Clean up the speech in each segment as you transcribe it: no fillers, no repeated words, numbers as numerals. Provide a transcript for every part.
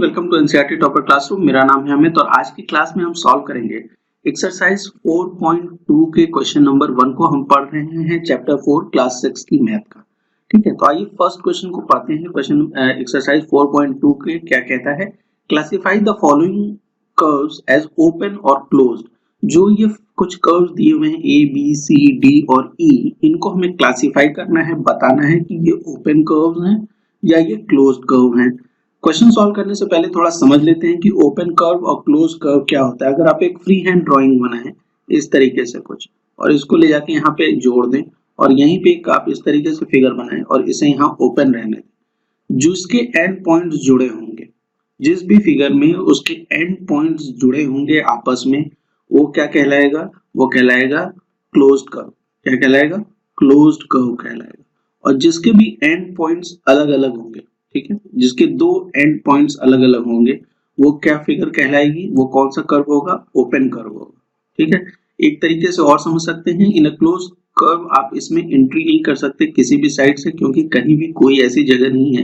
Welcome to NCERT topper classroom. मेरा नाम है अमित और आज की क्लास में हम सॉल्व करेंगे एक्सरसाइज 4.2 के क्वेश्चन नंबर 1 को। हम पढ़ रहे हैं चैप्टर 4 क्लास 6 की मैथ का। ठीक है, तो आइए फर्स्ट क्वेश्चन को पढ़ते हैं। क्वेश्चन एक्सरसाइज 4.2 के क्या कहता है, classify the following curves as open और क्लोज्ड। जो ये कुछ कर्व्स दिए हुए हैं ए बी सी डी और ई, इनको हमें क्लासिफाई करना है, बताना है कि ये ओपन कर्व्स हैं या ये क्लोज्ड कर्व हैं। क्वेश्चन सॉल्व करने से पहले थोड़ा समझ लेते हैं कि ओपन कर्व और क्लोज कर्व क्या होता है। अगर आप एक फ्री हैंड ड्राइंग बनाएं इस तरीके से कुछ और इसको ले जाके यहाँ पे जोड़ दें और यहीं पे आप इस तरीके से फिगर बनाएं और इसे यहाँ ओपन रहने दें, जिसके एंड पॉइंट्स जुड़े होंगे, जिस भी फिगर में उसके एंड पॉइंट्स जुड़े होंगे आपस में, वो क्या कहलाएगा, वो कहलाएगा क्लोज्ड कर्व। क्या कहलाएगा? क्लोज्ड कर्व कहलाएगा। और जिसके भी एंड पॉइंट्स अलग अलग होंगे, ठीक है, जिसके दो एंड पॉइंट्स अलग अलग होंगे, वो क्या फिगर कहलाएगी, वो कौन सा कर्व होगा? ओपन कर्व होगा। ठीक है, एक तरीके से और समझ सकते हैं, इन अ क्लोज कर्व आप इसमें एंट्री नहीं कर सकते किसी भी साइड से, क्योंकि कहीं भी कोई ऐसी जगह नहीं है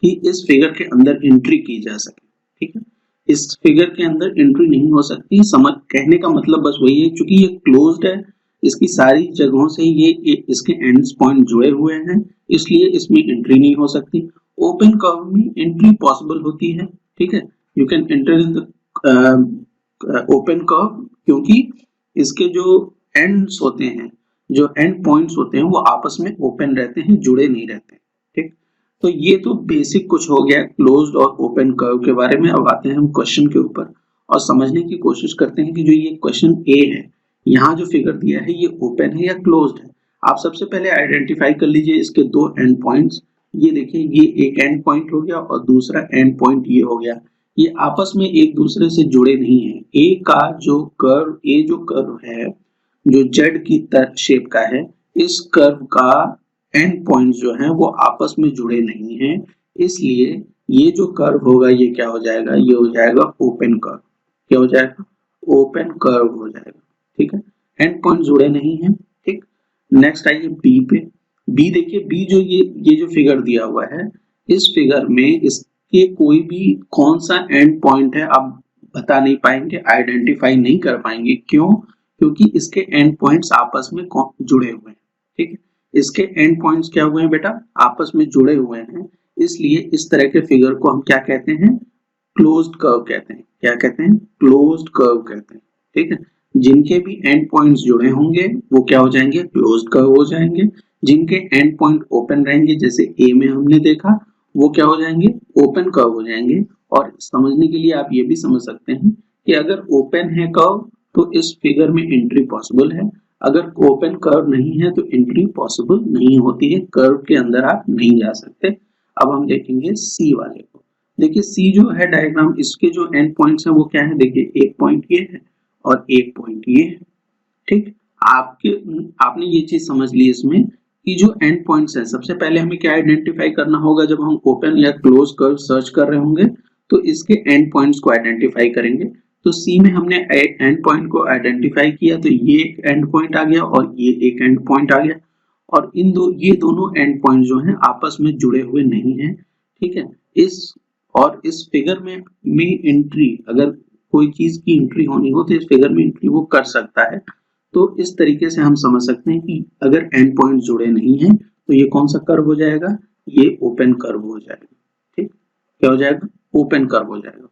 कि इस फिगर के अंदर एंट्री की जा सके। ठीक है, इस फिगर के अंदर एंट्री नहीं हो सकती। समझ कहने का मतलब बस वही है, क्योंकि ये क्लोज्ड है, इसकी सारी जगहों से ये इसके एंड्स पॉइंट जुड़े हुए हैं, इसलिए इसमें एंट्री नहीं हो सकती। ओपन कर्व में एंट्री पॉसिबल होती है। ठीक है, you can enter in the open curve, क्योंकि इसके जो एंड्स होते हैं, जो एंड पॉइंट्स होते हैं, वो आपस में ओपन रहते हैं, जुड़े नहीं रहते। ठीक, तो ये तो बेसिक कुछ हो गया क्लोज्ड और ओपन कर्व के बारे में। अब आते हैं हम क्वेश्चन के ऊपर और समझने की कोशिश करते हैं कि जो ये क्वेश्चन ए है, यहाँ जो फिगर दिया है, ये ओपन है या क्लोज्ड है। आप सबसे पहले आइडेंटिफाई कर लीजिए इसके दो एंड पॉइंट्स। ये देखिए, ये एक एंड पॉइंट हो गया और दूसरा एंड पॉइंट ये हो गया। ये आपस में एक दूसरे से जुड़े नहीं है। ए का जो कर्व है, जो जेड की शेप का है, इस कर्व का एंड पॉइंट जो है वो आपस में जुड़े नहीं है, इसलिए ये जो कर्व होगा ये क्या हो जाएगा? ये हो जाएगा ओपन कर्व। क्या हो जाएगा? ओपन कर्व हो जाएगा। ठीक है, एंड पॉइंट जुड़े नहीं है। ठीक, नेक्स्ट आइए बी पे। बी देखिए, बी जो ये जो फिगर दिया हुआ है, इस फिगर में इसके कोई भी कौन सा एंड पॉइंट है आप बता नहीं पाएंगे, आइडेंटिफाई नहीं कर पाएंगे। क्यों? क्योंकि इसके एंड पॉइंट्स आपस में जुड़े हुए हैं। ठीक है, इसके एंड पॉइंट्स क्या हुए हैं बेटा? आपस में जुड़े हुए हैं, इसलिए इस तरह के फिगर को हम क्या कहते हैं? क्लोज्ड कर्व कहते हैं। क्या कहते हैं? क्लोज्ड कर्व कहते हैं। ठीक है, जिनके भी एंड पॉइंट्स जुड़े होंगे वो क्या हो जाएंगे? क्लोज्ड कर्व हो जाएंगे। जिनके एंड पॉइंट ओपन रहेंगे, जैसे ए में हमने देखा, वो क्या हो जाएंगे? ओपन कर्व हो जाएंगे। और समझने के लिए आप ये भी समझ सकते हैं कि अगर ओपन है कर्व तो इस फिगर में एंट्री पॉसिबल है, अगर ओपन कर्व नहीं है तो एंट्री पॉसिबल नहीं होती है, कर्व के अंदर आप नहीं जा सकते। अब हम देखेंगे सी वाले को। देखिए, सी जो है डायग्राम, इसके जो एंड पॉइंट्स हैं वो क्या है? देखिए, एक पॉइंट ये है और एक पॉइंट ये है। ठीक, आपने ये चीज समझ ली इसमें कि जो एंड पॉइंट्स है, सबसे पहले हमें क्या आइडेंटिफाई करना होगा? जब हम ओपन या क्लोज कर्व सर्च कर रहे होंगे तो इसके एंड पॉइंट्स को आइडेंटिफाई करेंगे। तो सी में हमने एंड पॉइंट को आइडेंटिफाई किया, तो ये एक एंड पॉइंट आ गया और ये एक एंड पॉइंट आ गया, और ये दोनों एंड पॉइंट जो हैं आपस में जुड़े हुए नहीं है। ठीक है, इस फिगर में एंट्री, अगर कोई चीज की एंट्री होनी हो तो इस फिगर में एंट्री वो कर सकता है। तो इस तरीके से हम समझ सकते हैं कि अगर एंड पॉइंट जुड़े नहीं हैं तो ये कौन सा कर्व हो जाएगा? ये ओपन कर्व हो जाएगा। ठीक, क्या हो जाएगा? ओपन कर्व हो जाएगा।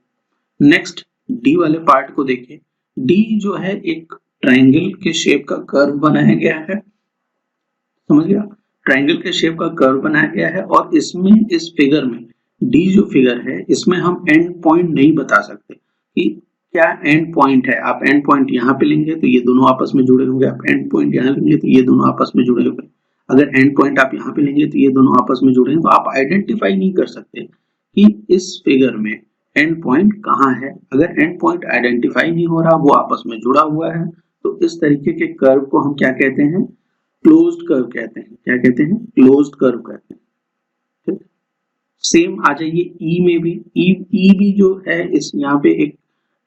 नेक्स्ट डी वाले पार्ट को देखिए। डी जो है एक ट्रायंगल के शेप का कर्व बनाया गया है। समझ गया? ट्रायंगल के शेप का कर्व बनाया गया है और इसमें, इस फिगर में, डी जो फिगर है, इसमें हम एंड पॉइंट नहीं बता सकते कि क्या एंड पॉइंट है। आप एंड पॉइंट यहाँ पे लेंगे तो ये दोनों आपस में जुड़े होंगे, आप एंड पॉइंट यहाँ लेंगे तो ये दोनों आपस में जुड़े होंगे। अगर एंड पॉइंट आप यहाँ पे लेंगे तो ये दोनों आपस में जुड़े हैं, तो आप आइडेंटिफाई नहीं कर सकते कि इस फिगर में एंड पॉइंट कहाँ है। अगर एंड पॉइंट आइडेंटिफाई नहीं हो रहा, वो आपस में जुड़ा हुआ है, तो इस तरीके के कर्व को हम क्या कहते हैं? क्लोज्ड कर्व कहते हैं। क्या कहते हैं? क्लोज्ड कर्व कहते हैं। ठीक, सेम आ जाइए ई में भी। ई भी जो है, इस यहाँ पे एक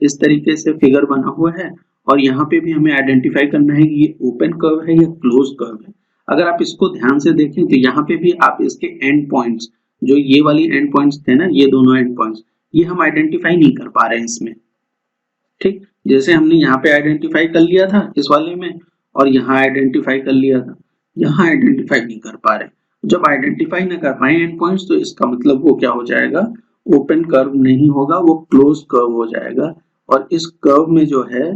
इस तरीके से फिगर बना हुआ है और यहाँ पे भी हमें आइडेंटिफाई करना है कि ये ओपन कर्व है या क्लोज कर्व है। अगर आप इसको ध्यान से देखें तो यहाँ पे भी आप इसके एंड पॉइंट्स, जो ये वाली एंड पॉइंट्स थे ना, ये दोनों एंड पॉइंट्स, ये हम आइडेंटिफाई नहीं कर पा रहे हैं इसमें। ठीक, जैसे हमने यहाँ पे आइडेंटिफाई कर लिया था इस वाले में, और यहाँ आइडेंटिफाई कर लिया था, यहाँ आइडेंटिफाई नहीं कर पा रहे। जब आइडेंटिफाई ना कर पाए एंड पॉइंट्स, तो इसका मतलब वो क्या हो जाएगा, ओपन कर्व नहीं होगा, वो क्लोज कर्व हो जाएगा। और इस कर्व में जो है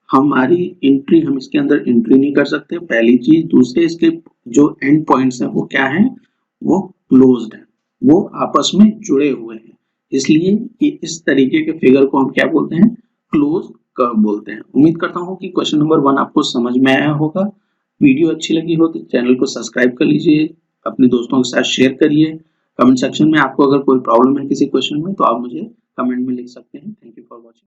हमारी एंट्री, हम इसके अंदर एंट्री नहीं कर सकते, पहली चीज। दूसरे, इसके जो एंड पॉइंट्स हैं वो क्या हैं, वो क्लोज्ड हैं, वो आपस में जुड़े हुए हैं। इसलिए कि इस तरीके के फिगर को हम क्या बोलते हैं, क्लोज कर्व बोलते हैं। उम्मीद करता हूँ कि क्वेश्चन नंबर 1 आपको समझ में आया होगा। वीडियो अच्छी लगी हो तो चैनल को सब्सक्राइब कर लीजिए, अपने दोस्तों के साथ शेयर करिए। कमेंट सेक्शन में आपको अगर कोई प्रॉब्लम है किसी क्वेश्चन में, तो आप मुझे कमेंट में लिख सकते हैं। Thank you for watching.